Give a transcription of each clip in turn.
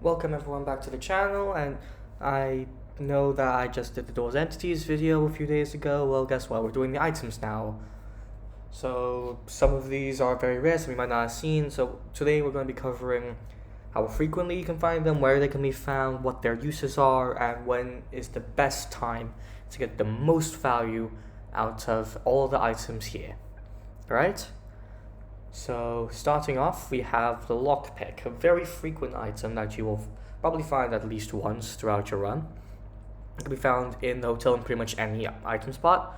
Welcome everyone back to the channel, and I know that I just did the Doors Entities video a few days ago. Well, guess what? We're doing the items now. So some of these are very rare, some you might not have seen. So today we're going to be covering how frequently you can find them, where they can be found, what their uses are, and when is the best time to get the most value out of all the items here. Alright? So starting off, we have the Lockpick, a very frequent item that you will probably find at least once throughout your run. It can be found in the hotel in pretty much any item spot.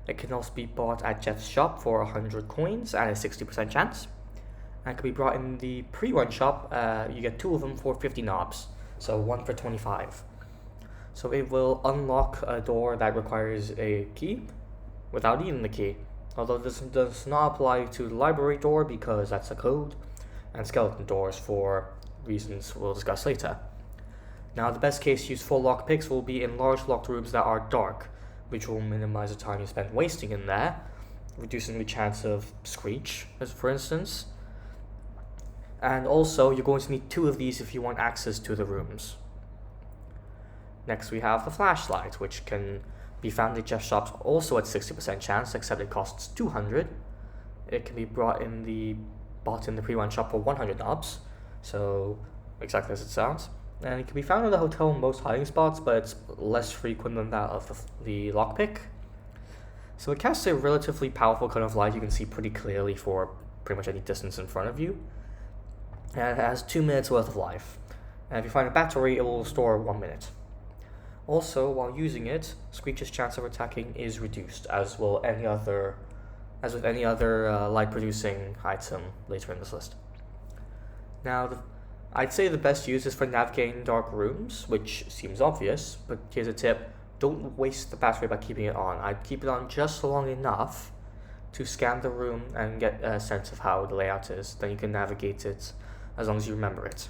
It can also be bought at Jeff's shop for 100 coins and a 60% chance. And it can be brought in the pre-run shop. You get 2 of them for 50 knobs, so 1 for 25. So it will unlock a door that requires a key without needing the key. Although this does not apply to the library door because that's a code, and skeleton doors for reasons we'll discuss later. Now, the best case use for lockpicks will be in large locked rooms that are dark, which will minimize the time you spend wasting in there, reducing the chance of screech, as for instance. And also, you're going to need 2 of these if you want access to the rooms. Next, we have the flashlight, which can be found at Jeff's shops also at 60% chance, except it costs 200. It can be bought in the pre-run shop for 100 knobs, so exactly as it sounds. And it can be found in the hotel in most hiding spots, but it's less frequent than that of the lockpick. So it casts a relatively powerful cone of light you can see pretty clearly for pretty much any distance in front of you. And it has 2 minutes worth of life. And if you find a battery, it will store 1 minute. Also, while using it, Screech's chance of attacking is reduced, as with any other light-producing item later in this list. Now, I'd say the best use is for navigating dark rooms, which seems obvious, but here's a tip: don't waste the battery by keeping it on. I'd keep it on just long enough to scan the room and get a sense of how the layout is. Then you can navigate it as long as you remember it.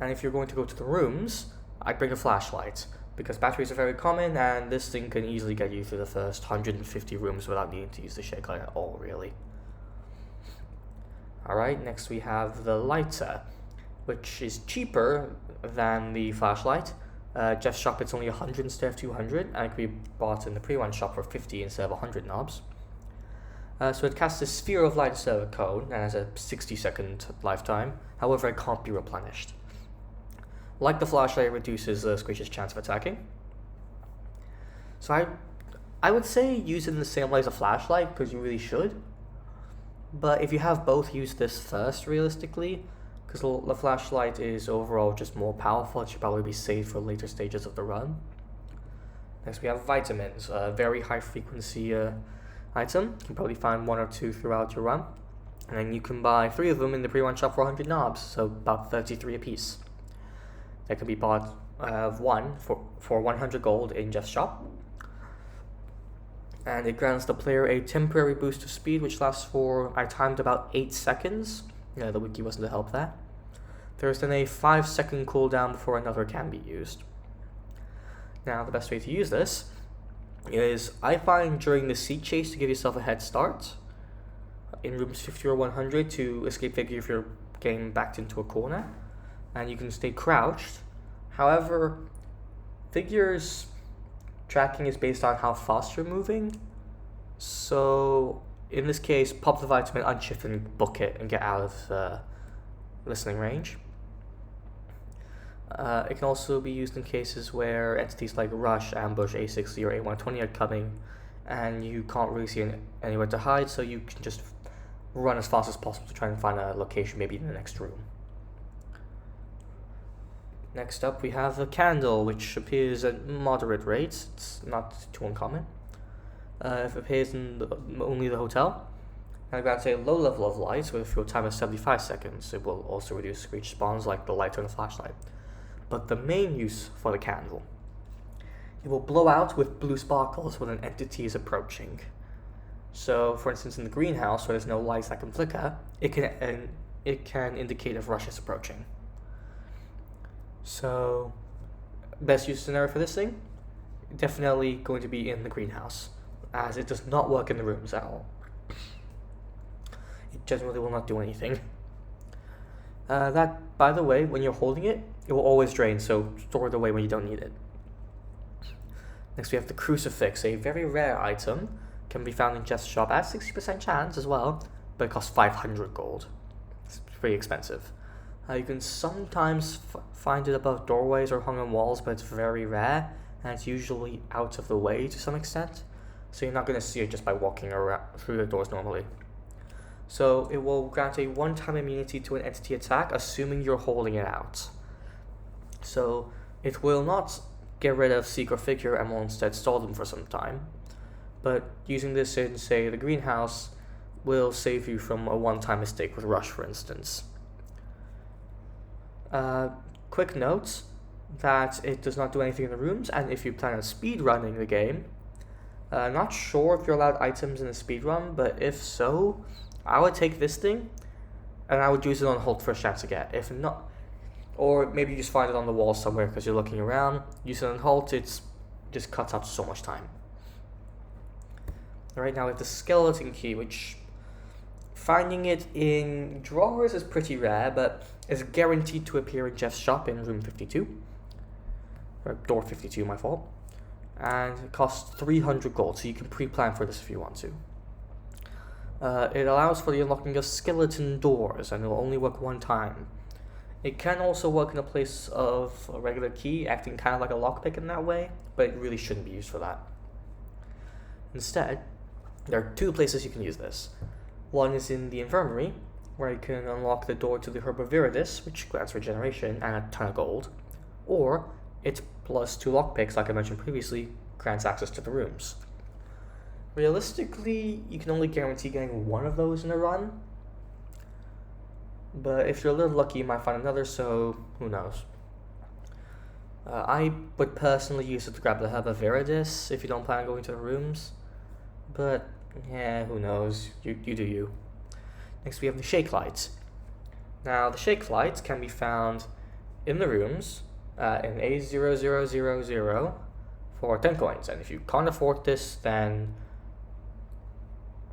And if you're going to go to the rooms, I'd bring a flashlight, because batteries are very common, and this thing can easily get you through the first 150 rooms without needing to use the shake light at all, really. Alright, next we have the lighter, which is cheaper than the flashlight. Jeff's shop, it's only 100 instead of 200, and it can be bought in the pre-run shop for 50 instead of 100 knobs. So it casts a sphere of light instead of a cone, and has a 60-second lifetime. However, it can't be replenished. Like the flashlight, it reduces Screech's chance of attacking. So I would say use it in the same way as a flashlight, because you really should. But if you have both, use this first, realistically, because the flashlight is overall just more powerful. It should probably be saved for later stages of the run. Next we have vitamins, a very high frequency item. You can probably find 1 or 2 throughout your run. And then you can buy 3 of them in the pre-run shop for 100 knobs, so about 33 apiece. They can be bought 1 for 100 gold in Jeff's shop. And it grants the player a temporary boost of speed, which lasts for, I timed about 8 seconds. Yeah, the wiki wasn't to help that. There's then a 5-second cooldown before another can be used. Now, the best way to use this is, I find during the seat chase to give yourself a head start in rooms 50 or 100 to escape figure if you're getting backed into a corner. And you can stay crouched. However, figures tracking is based on how fast you're moving. So in this case, pop the vitamin, unshift, and book it and get out of listening range. It can also be used in cases where entities like Rush, Ambush, A60, or A120 are coming, and you can't really see anywhere to hide, so you can just run as fast as possible to try and find a location, maybe in the next room. Next up, we have the candle, which appears at moderate rates. It's not too uncommon. It appears in only the hotel. And grants a low level of light with a field time of 75 seconds. It will also reduce screech spawns like the lighter and the flashlight. But the main use for the candle, it will blow out with blue sparkles when an entity is approaching. So, for instance, in the greenhouse, where there's no lights that can flicker, it can indicate if Rush is approaching. So, best use scenario for this thing? Definitely going to be in the greenhouse, as it does not work in the rooms at all. It generally will not do anything. That, by the way, when you're holding it, it will always drain, so store it away when you don't need it. Next we have the Crucifix, a very rare item. Can be found in Jeff's shop at 60% chance as well, but it costs 500 gold. It's pretty expensive. You can sometimes find it above doorways or hung on walls, but it's very rare, and it's usually out of the way to some extent, so you're not going to see it just by walking around through the doors normally. So it will grant a one-time immunity to an entity attack, assuming you're holding it out. So it will not get rid of Secret Figure and will instead stall them for some time, but using this in, say, the greenhouse will save you from a one-time mistake with Rush, for instance. Quick note that it does not do anything in the rooms, and if you plan on speed running the game, not sure if you're allowed items in the speed run, but if so, I would take this thing and I would use it on hold for a chance to get. If not, or maybe you just find it on the wall somewhere because you're looking around, use it on halt, it just cuts out so much time. Alright, now we have the skeleton key, which finding it in drawers is pretty rare, but is guaranteed to appear in Jeff's shop in room 52. Or door 52, my fault. And it costs 300 gold, so you can pre-plan for this if you want to. It allows for the unlocking of skeleton doors, and it will only work one time. It can also work in a place of a regular key, acting kind of like a lockpick in that way, but it really shouldn't be used for that. Instead, there are two places you can use this. One is in the infirmary, where you can unlock the door to the Herb of Viridis, which grants regeneration and a ton of gold, or its plus 2 lockpicks, like I mentioned previously, grants access to the rooms. Realistically, you can only guarantee getting one of those in a run, but if you're a little lucky, you might find another, so who knows. I would personally use it to grab the Herb of Viridis if you don't plan on going to the rooms, but yeah, who knows, you do you. Next we have the Shake Lights. Now the Shake Lights can be found in the rooms in A0000 for 10 coins, and if you can't afford this, then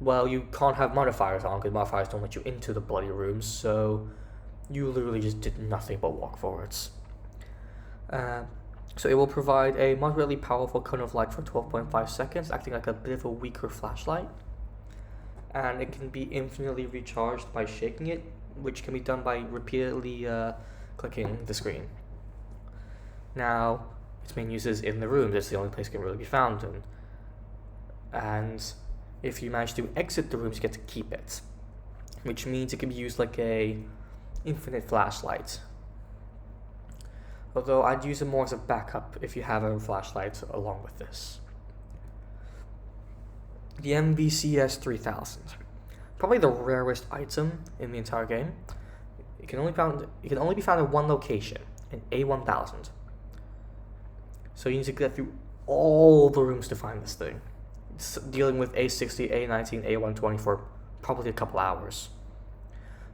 well, you can't have modifiers on, because modifiers don't let you into the bloody rooms, so you literally just did nothing but walk forwards. So it will provide a moderately powerful cone of light for 12.5 seconds, acting like a bit of a weaker flashlight. And it can be infinitely recharged by shaking it, which can be done by repeatedly clicking the screen. Now, its main use is in the room. That's the only place it can really be found in. And if you manage to exit the rooms, you get to keep it, which means it can be used like a infinite flashlight. Although I'd use it more as a backup if you have a flashlight along with this. The MVCS 3000, probably the rarest item in the entire game. It can only be found in one location, in A1000. So you need to get through all the rooms to find this thing. It's dealing with A60, A19, A120 for probably a couple hours.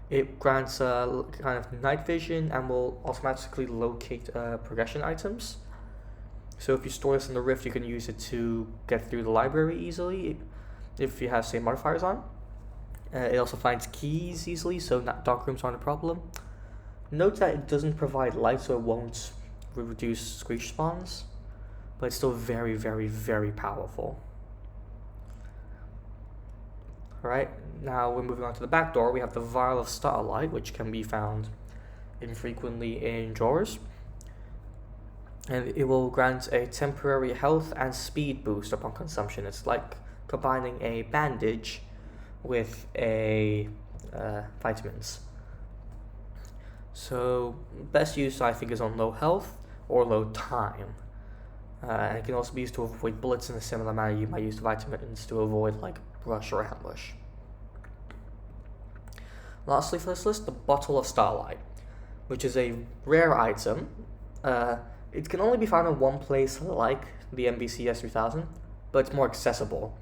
It grants kind of night vision and will automatically locate progression items. So if you store this in the Rift, you can use it to get through the library easily if you have, say, modifiers on. It also finds keys easily, so dark rooms aren't a problem. Note that it doesn't provide light, so it won't reduce screech spawns, but it's still very, very, very powerful. Alright, now we're moving on to the back door. We have the Vial of Starlight, which can be found infrequently in drawers. And it will grant a temporary health and speed boost upon consumption. It's like combining a bandage with a vitamins. So best use, I think, is on low health or low time. And it can also be used to avoid bullets in a similar manner you might use vitamins to avoid, like rush or ambush. Lastly for this list, the Bottle of Starlight, which is a rare item. It can only be found in one place like the MVCS 3000, but it's more accessible.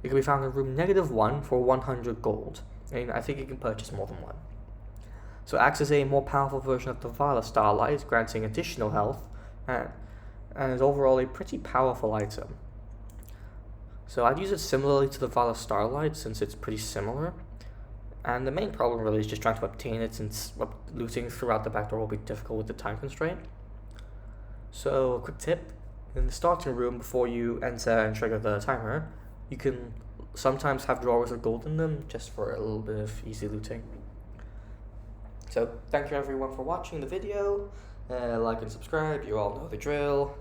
It can be found in room -1 for 100 gold, and I think you can purchase more than one. So it acts as a more powerful version of the Vial of Starlight, granting additional health, and is overall a pretty powerful item. So I'd use it similarly to the Vial of Starlight since it's pretty similar, And the main problem really is just trying to obtain it, since looting throughout the back door will be difficult with the time constraint. So, a quick tip: in the starting room, before you enter and trigger the timer, you can sometimes have drawers of gold in them, just for a little bit of easy looting. So, thank you everyone for watching the video. Like and subscribe, you all know the drill.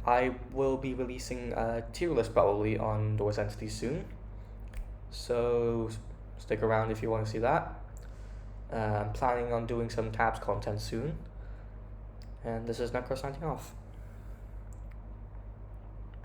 I will be releasing a tier list probably on those entities soon, so stick around if you want to see that. I'm planning on doing some tabs content soon, and this is Necro signing off.